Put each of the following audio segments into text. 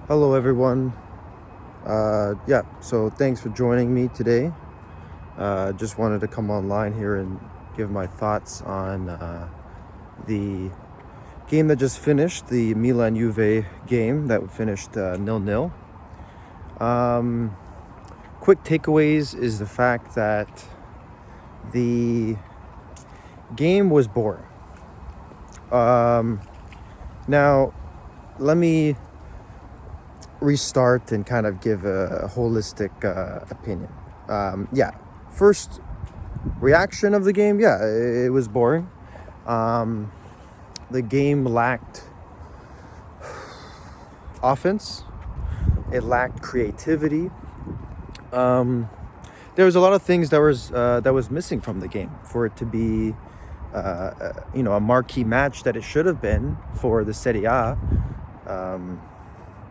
Hello, everyone. So thanks for joining me today. Just wanted to come online here and give my thoughts on the game that just finished, the Milan Juve game that finished 0-0. Quick takeaways is the fact that the game was boring. Now, let me restart and kind of give a holistic opinion. First reaction of the game, it was boring. The game lacked offense. It lacked creativity. There was a lot of things that was missing from the game for it to be a marquee match that it should have been for the Serie A.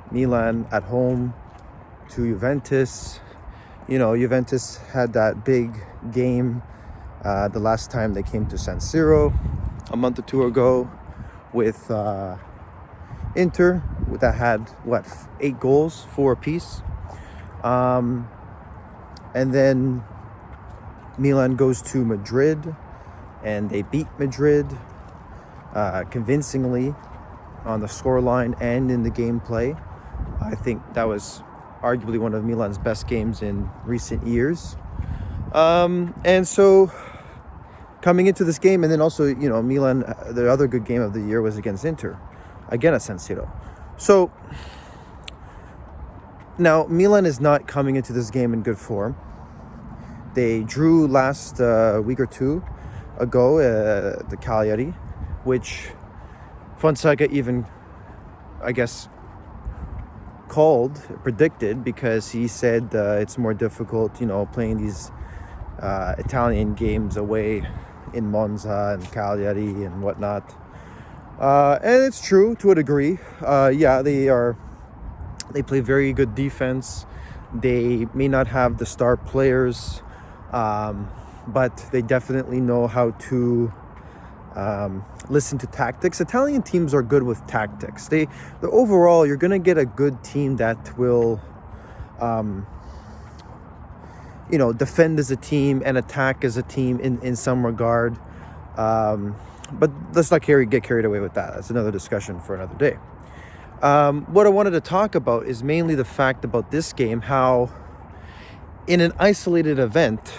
Milan at home to Juventus. Juventus had that big game the last time they came to SIRO a month or two ago with Inter that had 8 goals, 4 apiece. And then Milan goes to Madrid and they beat Madrid convincingly on the scoreline and in the gameplay. I think that was arguably one of Milan's best games in recent years. And so coming into this game, and then also, Milan, the other good game of the year was against Inter, again at SIRO. So now Milan is not coming into this game in good form. They drew last week or two ago the Cagliari, which Fonseca even, I guess, predicted, because he said it's more difficult, playing these Italian games away in Monza and Cagliari and whatnot. And it's true to a degree. They play very good defense. They may not have the star players, but they definitely know how to listen to tactics. Italian teams are good with tactics. Overall, you're going to get a good team that will, defend as a team and attack as a team in some regard. But let's not get carried away with that. That's another discussion for another day. What I wanted to talk about is mainly the fact about this game, how in an isolated event,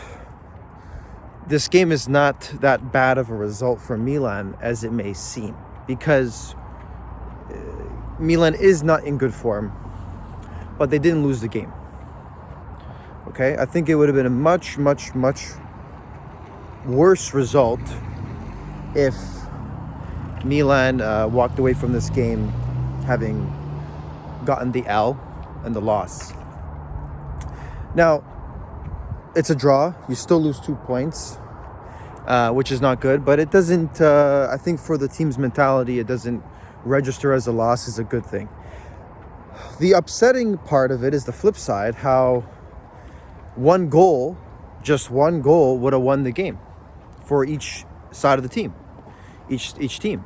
this game is not that bad of a result for Milan as it may seem, because Milan is not in good form, but they didn't lose the game. Okay, I think it would have been a much, much, much worse result if Milan walked away from this game having gotten the L and the loss. Now, it's a draw. You still lose 2 points, which is not good. But it doesn't, I think for the team's mentality, it doesn't register as a loss is a good thing. The upsetting part of it is the flip side, how just one goal would have won the game for each side of the team, each team.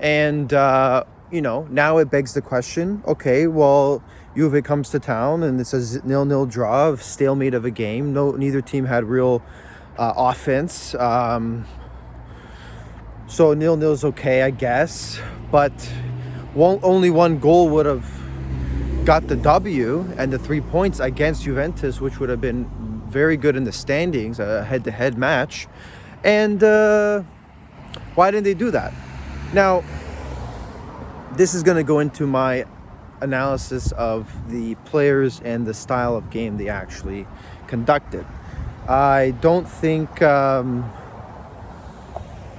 And, now it begs the question, okay, well, Juve comes to town and it's a 0-0 draw, of stalemate of a game. Neither team had real offense. So 0-0 is okay, I guess. But only one goal would have got the W and the 3 points against Juventus, which would have been very good in the standings, a head-to-head match. And why didn't they do that? Now, this is going to go into my analysis of the players and the style of game they actually conducted. I don't think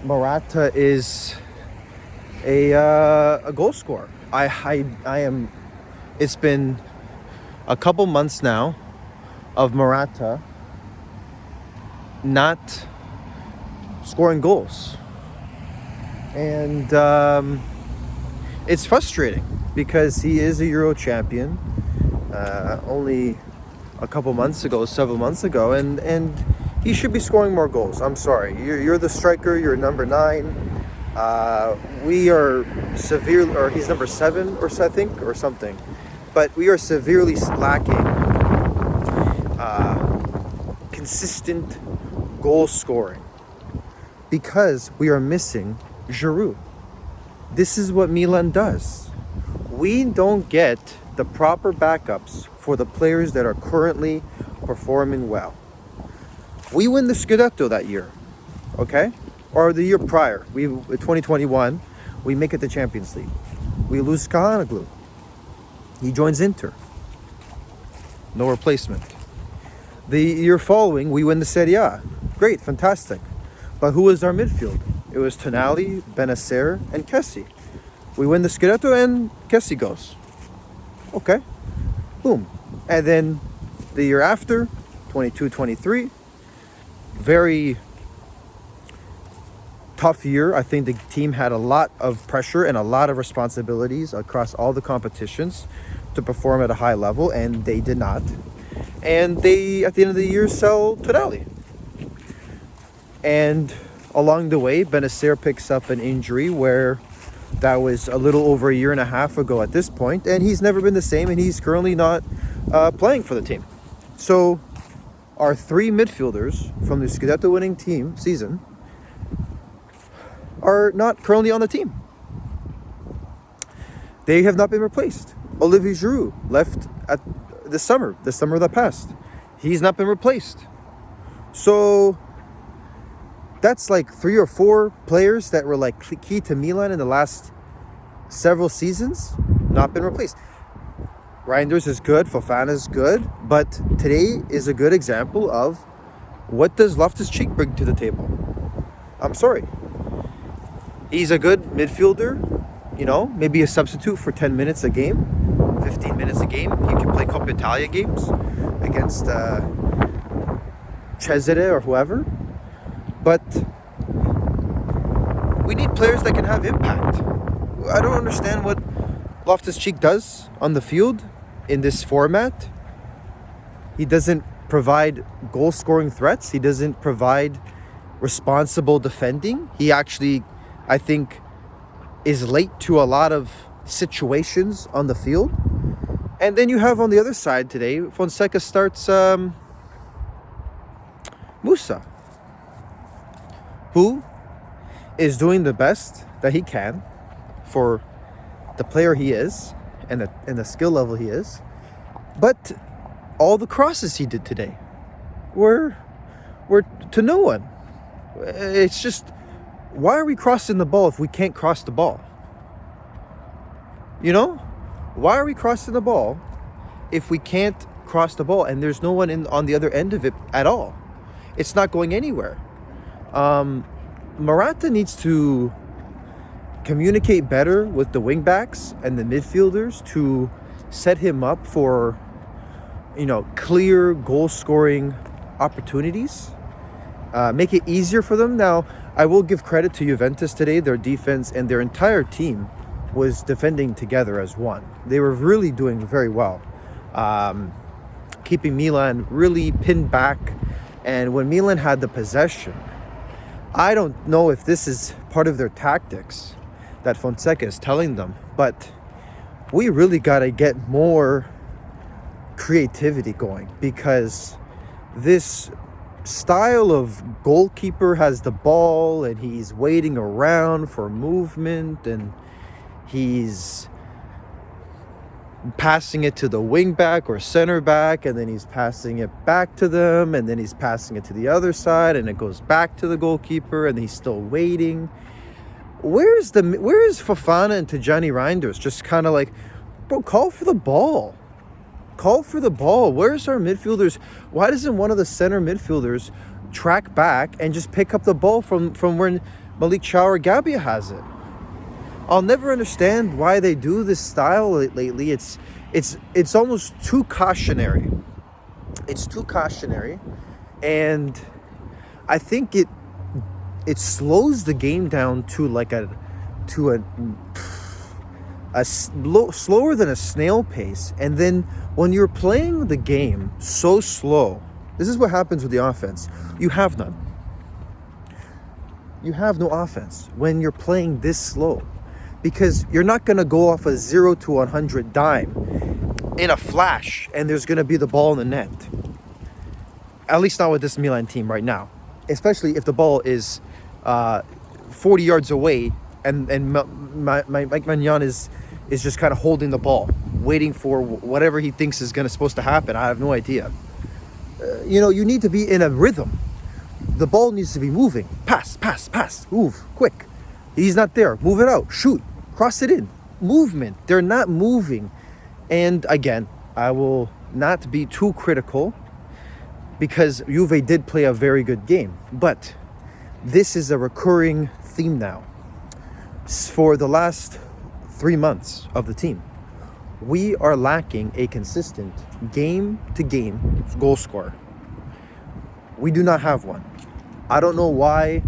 Morata is a goal scorer. It's been a couple months now of Morata not scoring goals. And it's frustrating because he is a Euro champion only several months ago, and he should be scoring more goals. I'm sorry. You're the striker. You're number 9. We are severe, or he's number 7 or something. but we are severely lacking consistent goal scoring because we are missing Giroud. This is what Milan does. We don't get the proper backups for the players that are currently performing well. We win the Scudetto that year, okay? Or the year prior, 2021, we make it to Champions League. We lose Kahanoglu. He joins Inter. No replacement. The year following, we win the Serie A. Great, fantastic. But who was our midfield? It was Tonali, Benacer, and Kessie. We win the Scudetto and Kessie goes. Okay. Boom. And then the year after, 22-23, very tough year. I think the team had a lot of pressure and a lot of responsibilities across all the competitions to perform at a high level, and they did not. And they, at the end of the year, sell Tonali. And along the way, Benacer picks up an injury where that was a little over a year and a half ago at this point, and he's never been the same, and he's currently not playing for the team. So our three midfielders from the Scudetto winning team season are not currently on the team. They have not been replaced. Olivier Giroud left at the summer that passed. He's not been replaced. So that's like 3 or 4 players that were like key to Milan in the last several seasons, not been replaced. Reinders is good, Fofana is good, but today is a good example of what does Loftus-Cheek bring to the table. I'm sorry. He's a good midfielder, maybe a substitute for 10 minutes a game, 15 minutes a game. He can play Coppa Italia games against Cesare or whoever. But we need players that can have impact. I don't understand what Loftus-Cheek does on the field in this format. He doesn't provide goal-scoring threats. He doesn't provide responsible defending. He actually, I think, is late to a lot of situations on the field. And then you have on the other side today, Fonseca starts Musa, who is doing the best that he can for the player he is and the skill level he is. But all the crosses he did today were to no one. It's just, why are we crossing the ball if we can't cross the ball? Why are we crossing the ball if we can't cross the ball and there's no one on the other end of it at all? It's not going anywhere. Morata needs to communicate better with the wingbacks and the midfielders to set him up for, clear goal-scoring opportunities. Make it easier for them. Now, I will give credit to Juventus today. Their defense and their entire team was defending together as one. They were really doing very well, keeping Milan really pinned back. And when Milan had the possession, I don't know if this is part of their tactics that Fonseca is telling them, but we really got to get more creativity going, because this style of goalkeeper has the ball and he's waiting around for movement and he's passing it to the wing back or center back, and then he's passing it back to them, and then he's passing it to the other side, and it goes back to the goalkeeper, and he's still waiting. Where is Fofana and Tijani Reinders? Just kind of like, bro, call for the ball. Call for the ball. Where's our midfielders? Why doesn't one of the center midfielders track back and just pick up the ball from where Malik Chow or Gabia has it? I'll never understand why they do this style lately. It's almost too cautionary. It's too cautionary, and I think it slows the game down to like slower than a snail pace. And then when you're playing the game so slow, this is what happens with the offense. You have none. You have no offense when you're playing this slow, because you're not going to go off a 0 to 100 dime in a flash and there's going to be the ball in the net. At least not with this Milan team right now. Especially if the ball is 40 yards away and Mike Maignan is just kind of holding the ball, waiting for whatever he thinks is supposed to happen. I have no idea. You need to be in a rhythm. The ball needs to be moving. Pass, move, quick. He's not there. Move it out. Shoot. Cross it in. Movement. They're not moving. And again, I will not be too critical because Juve did play a very good game. But this is a recurring theme now. For the last 3 months of the team, we are lacking a consistent game-to-game goal scorer. We do not have one. I don't know why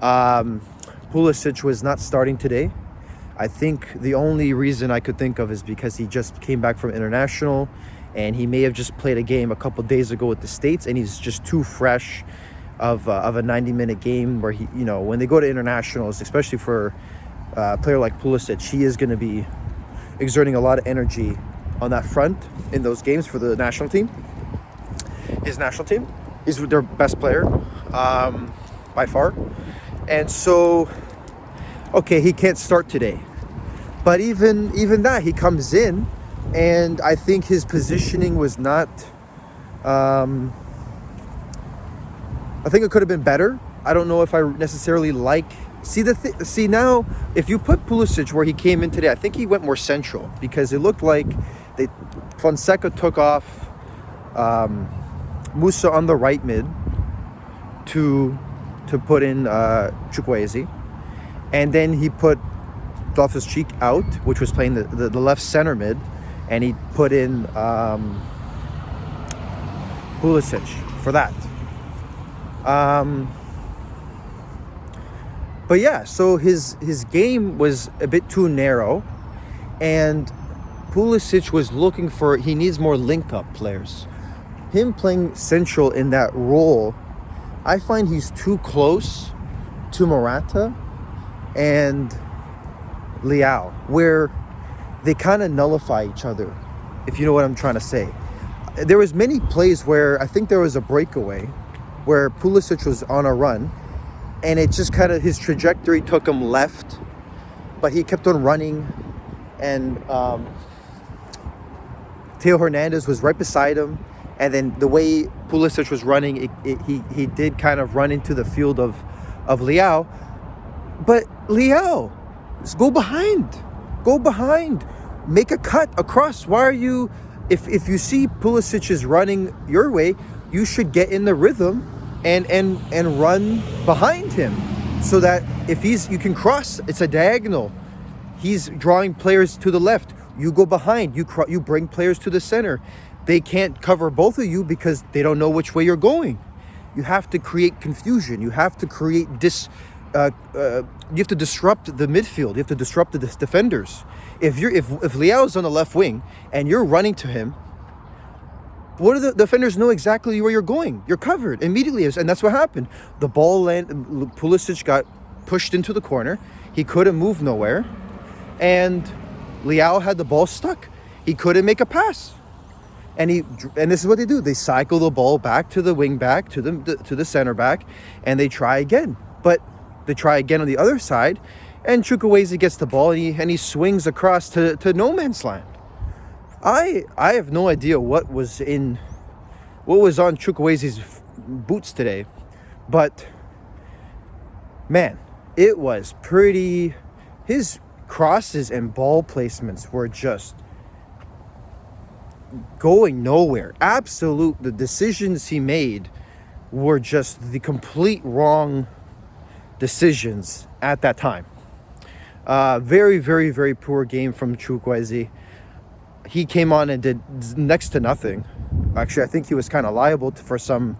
Pulisic was not starting today. I think the only reason I could think of is because he just came back from international and he may have just played a game a couple days ago with the States and he's just too fresh of a 90-minute game where he, when they go to internationals, especially for a player like Pulisic, he is going to be exerting a lot of energy on that front in those games for the national team. His national team. He's their best player by far. And so, okay, he can't start today. But even that, he comes in, and I think his positioning was not... I think it could have been better. I don't know if I necessarily like... See now, if you put Pulisic where he came in today, I think he went more central because it looked like Fonseca took off Musa on the right mid to put in Chukwueze, and then he put Loftus-Cheek out, which was playing the left center mid, and he put in Pulisic for that. But yeah, so his game was a bit too narrow, and Pulisic was looking for, he needs more link-up players. Him playing central in that role, I find he's too close to Morata and Leao, where they kind of nullify each other, if you know what I'm trying to say. There was many plays where I think there was a breakaway where Pulisic was on a run, and it just kind of, his trajectory took him left, but he kept on running, and Theo Hernandez was right beside him, and then the way Pulisic was running, he did kind of run into the field of Leao. But Leao, go behind, make a cut across. Why are you, if you see Pulisic is running your way, you should get in the rhythm and run behind him, so that if you can cross, it's a diagonal. He's drawing players to the left. You go behind. You bring players to the center. They can't cover both of you because they don't know which way you're going. You have to create confusion. You have to create you have to disrupt the midfield. You have to disrupt the defenders. If Leao's on the left wing and you're running to him, what do the defenders know exactly where you're going? You're covered immediately, and that's what happened. The ball Pulisic got pushed into the corner. He couldn't move nowhere, and Leao had the ball stuck. He couldn't make a pass, and this is what they do. They cycle the ball back to the wing back, to the center back, and they try again. But they try again on the other side, and Chukwueze gets the ball and he swings across to no man's land. I have no idea what was on Chukwueze's boots today, but man, it was pretty. His crosses and ball placements were just going nowhere. The decisions he made were just the complete wrong decisions at that time. Very, very, very poor game from Chukwueze. He came on and did next to nothing. Actually, I think he was kind of liable for some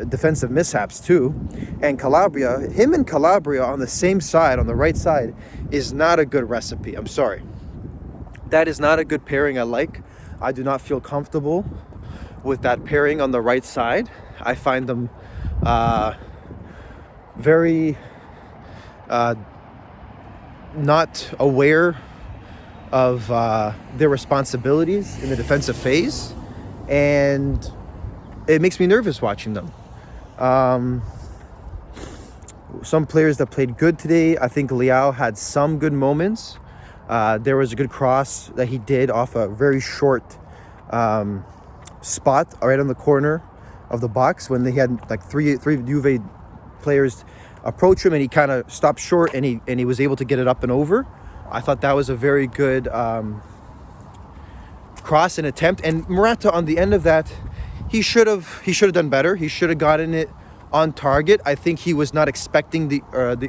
defensive mishaps too. And him and Calabria on the same side, on the right side, is not a good recipe. I'm sorry. That is not a good pairing I like. I do not feel comfortable with that pairing on the right side. I find them very not aware of their responsibilities in the defensive phase, and it makes me nervous watching them. Some players that played good today, I think Leao had some good moments. There was a good cross that he did off a very short spot right on the corner of the box when they had like three Juve players approach him, and he kind of stopped short, and he was able to get it up and over. I thought that was a very good cross and attempt. And Morata on the end of that, he should have done better. He should have gotten it on target. I think he was not expecting the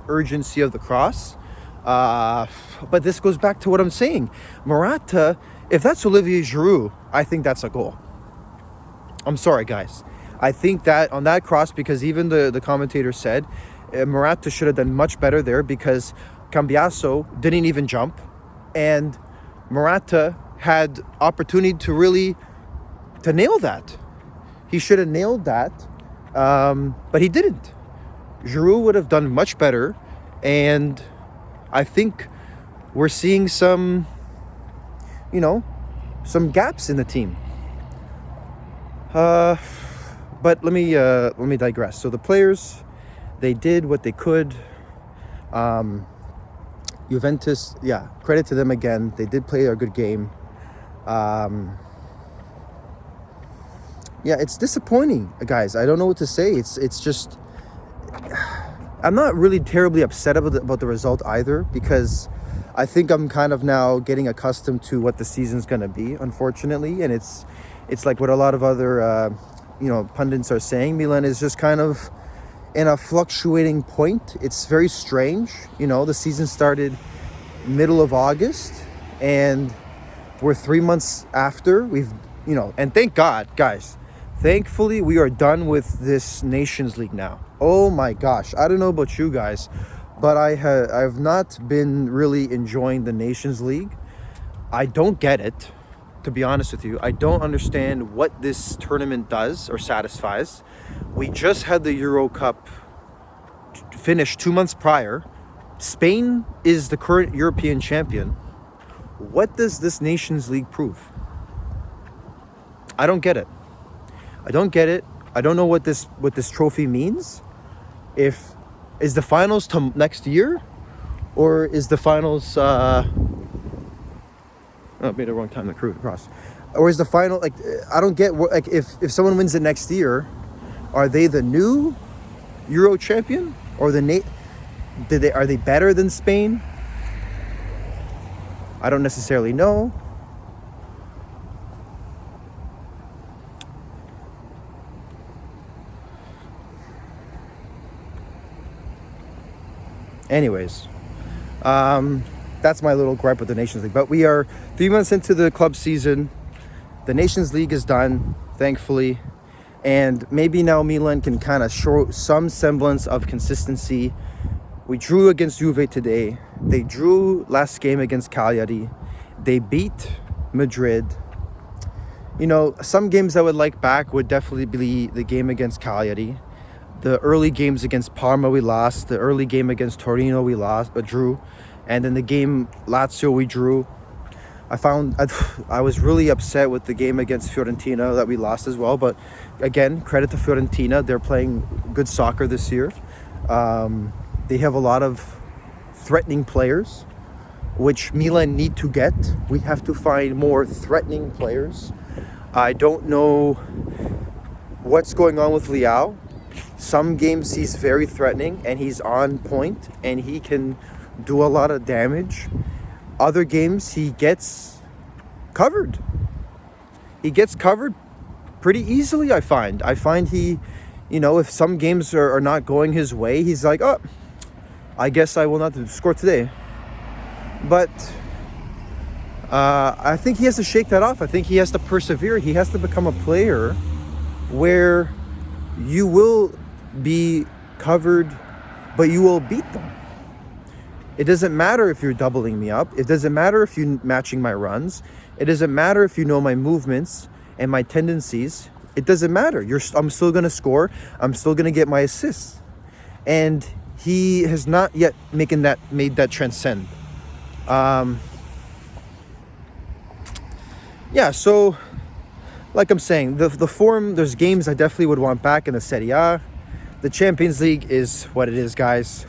urgency of the cross. But this goes back to what I'm saying. Morata, if that's Olivier Giroud, I think that's a goal. I'm sorry, guys. I think that on that cross, because even the commentator said Morata should have done much better there, because Cambiaso didn't even jump, and Morata had opportunity to nail that. He should have nailed that, but he didn't. Giroud would have done much better, and I think we're seeing some gaps in the team. But let me digress. So the players, they did what they could. Juventus, credit to them again. They did play a good game. It's disappointing, guys. I don't know what to say. It's just, I'm not really terribly upset about the result either, because I think I'm kind of now getting accustomed to what the season's going to be, unfortunately. And it's like what a lot of other pundits are saying. Milan is just kind of in a fluctuating point. It's very strange. The season started middle of August, and we're 3 months after. And thank God, guys. Thankfully, we are done with this Nations League now. Oh my gosh. I don't know about you guys, but I've not been really enjoying the Nations League. I don't get it, to be honest with you. I don't understand what this tournament does or satisfies. We just had the Euro Cup finish 2 months prior. Spain is the current European champion. What does this Nations League prove? I don't get it. I don't know what this trophy means. Is the finals to next year, or is the finals I made the wrong time to cross. Or is the final, I don't get what, if someone wins it next year, are they the new Euro champion, or are they better than Spain? I don't necessarily know. Anyways, that's my little gripe with the Nations League. But we are 3 months into the club season. The Nations League is done, thankfully. And maybe now Milan can kind of show some semblance of consistency. We drew against Juve today. They drew last game against Cagliari. They beat Madrid. Some games I would like back would definitely be the game against Cagliari. The early games against Parma we lost. The early game against Torino we drew. And then the game Lazio we drew. I was really upset with the game against Fiorentina that we lost as well. But again, credit to Fiorentina. They're playing good soccer this year. They have a lot of threatening players, which Milan need to get. We have to find more threatening players. I don't know what's going on with Leao. Some games he's very threatening and he's on point and he can do a lot of damage. Other games he gets covered. He gets covered pretty easily, I find. He, if some games are not going his way, he's like, oh, I guess I will not score today. But I think he has to shake that off. I think he has to persevere. He has to become a player where you will be covered, but you will beat them. It doesn't matter if you're doubling me up. It doesn't matter if you're matching my runs. It doesn't matter if you know my movements and my tendencies. It doesn't matter. I'm still going to score. I'm still going to get my assists. And he has not yet made that transcend. yeah, so like I'm saying, the form, there's games I definitely would want back in the Serie A. The Champions League is what it is, guys.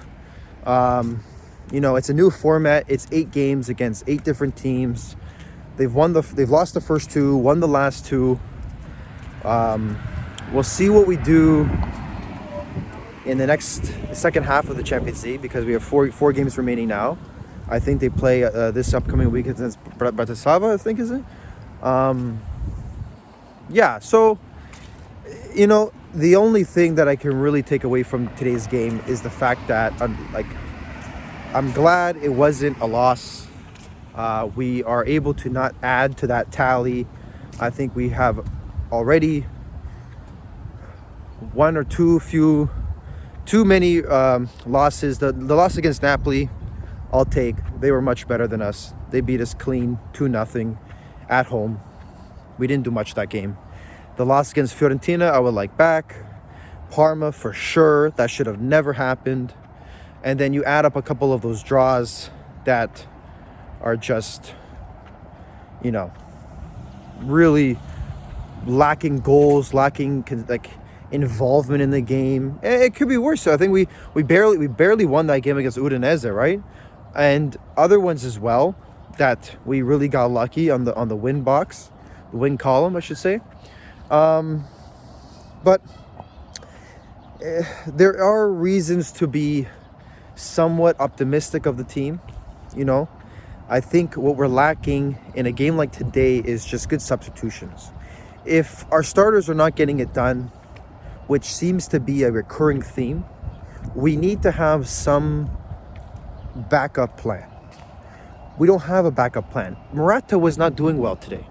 It's a new format. It's 8 games against 8 different teams. They've lost the first 2, won the last 2. We'll see what we do in the second half of the Champions League, because we have four games remaining now. I think they play this upcoming week against Bratislava, I think, is it? Yeah, so, the only thing that I can really take away from today's game is the fact that, I'm glad it wasn't a loss. We are able to not add to that tally. I think we have already one or too many losses. The loss against Napoli, I'll take. They were much better than us. They beat us clean 2-0 at home. We didn't do much that game. The loss against Fiorentina, I would like back. Parma, for sure. That should have never happened. And then you add up a couple of those draws that are just, really lacking goals, lacking involvement in the game. It could be worse. So I think we barely won that game against Udinese, right? And other ones as well that we really got lucky on the win column, I should say. But there are reasons to be somewhat optimistic of the team. I think what we're lacking in a game like today is just good substitutions. If our starters are not getting it done, which seems to be a recurring theme, we need to have some backup plan. We don't have a backup plan. Morata was not doing well today.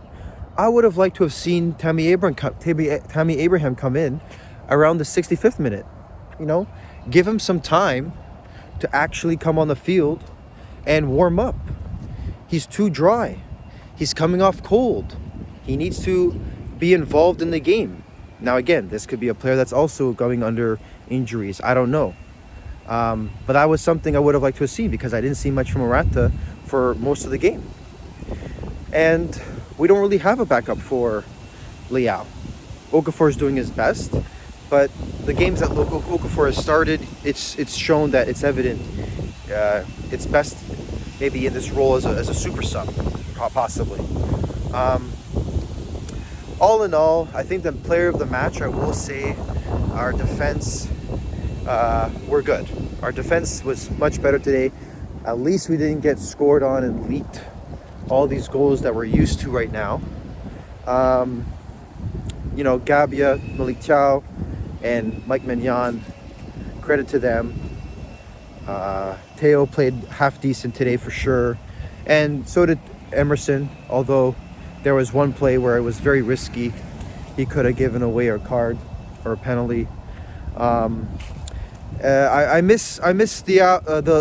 I would have liked to have seen Tammy Abraham come in around the 65th minute. Give him some time to actually come on the field and warm up. He's too dry. He's coming off cold. He needs to be involved in the game. Now, again, this could be a player that's also going under injuries. I don't know. But that was something I would have liked to have seen, because I didn't see much from Morata for most of the game. And we don't really have a backup for Leao. Okafor is doing his best, but the games that Okafor has started, it's shown that it's evident it's best maybe in this role as a super sub, possibly. All in all, I think the player of the match, I will say, our defense, we're good. Our defense was much better today. At least we didn't get scored on and leaked all these goals that we're used to right now. Gabia, Militao, and Mike Maignan, credit to them. Theo played half decent today for sure. And so did Emerson, although there was one play where it was very risky. He could have given away a card or a penalty. I miss the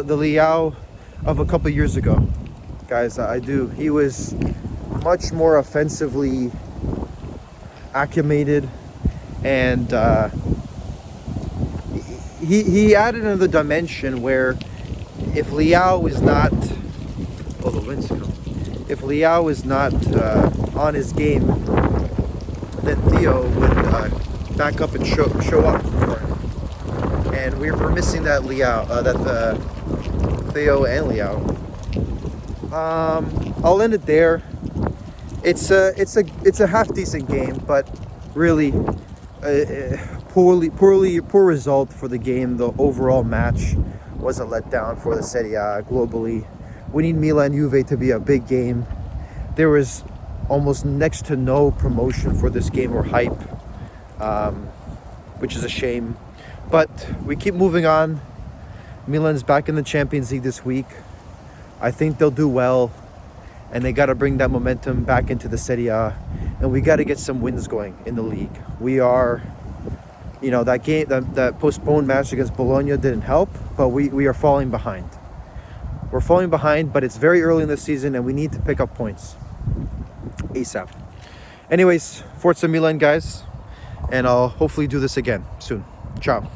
Leao of a couple years ago, guys. I do. He was much more offensively acclimated, and he added another dimension where if Leao is not, if Leao is not on his game, then Theo would back up and show up for him. And we're missing that Theo and Leao. I'll end it there. It's a half decent game, but really poor result for the game. The overall match was a letdown for the Serie A globally. We need Milan Juve to be a big game. There was almost next to no promotion for this game or hype, which is a shame. But we keep moving on. Milan's back in the Champions League this week. I think they'll do well, and they got to bring that momentum back into the Serie A, and we got to get some wins going in the league. We are, that game, that postponed match against Bologna didn't help, but we are falling behind. We're falling behind, but it's very early in the season, and we need to pick up points ASAP. Anyways, Forza Milan, guys, and I'll hopefully do this again soon. Ciao.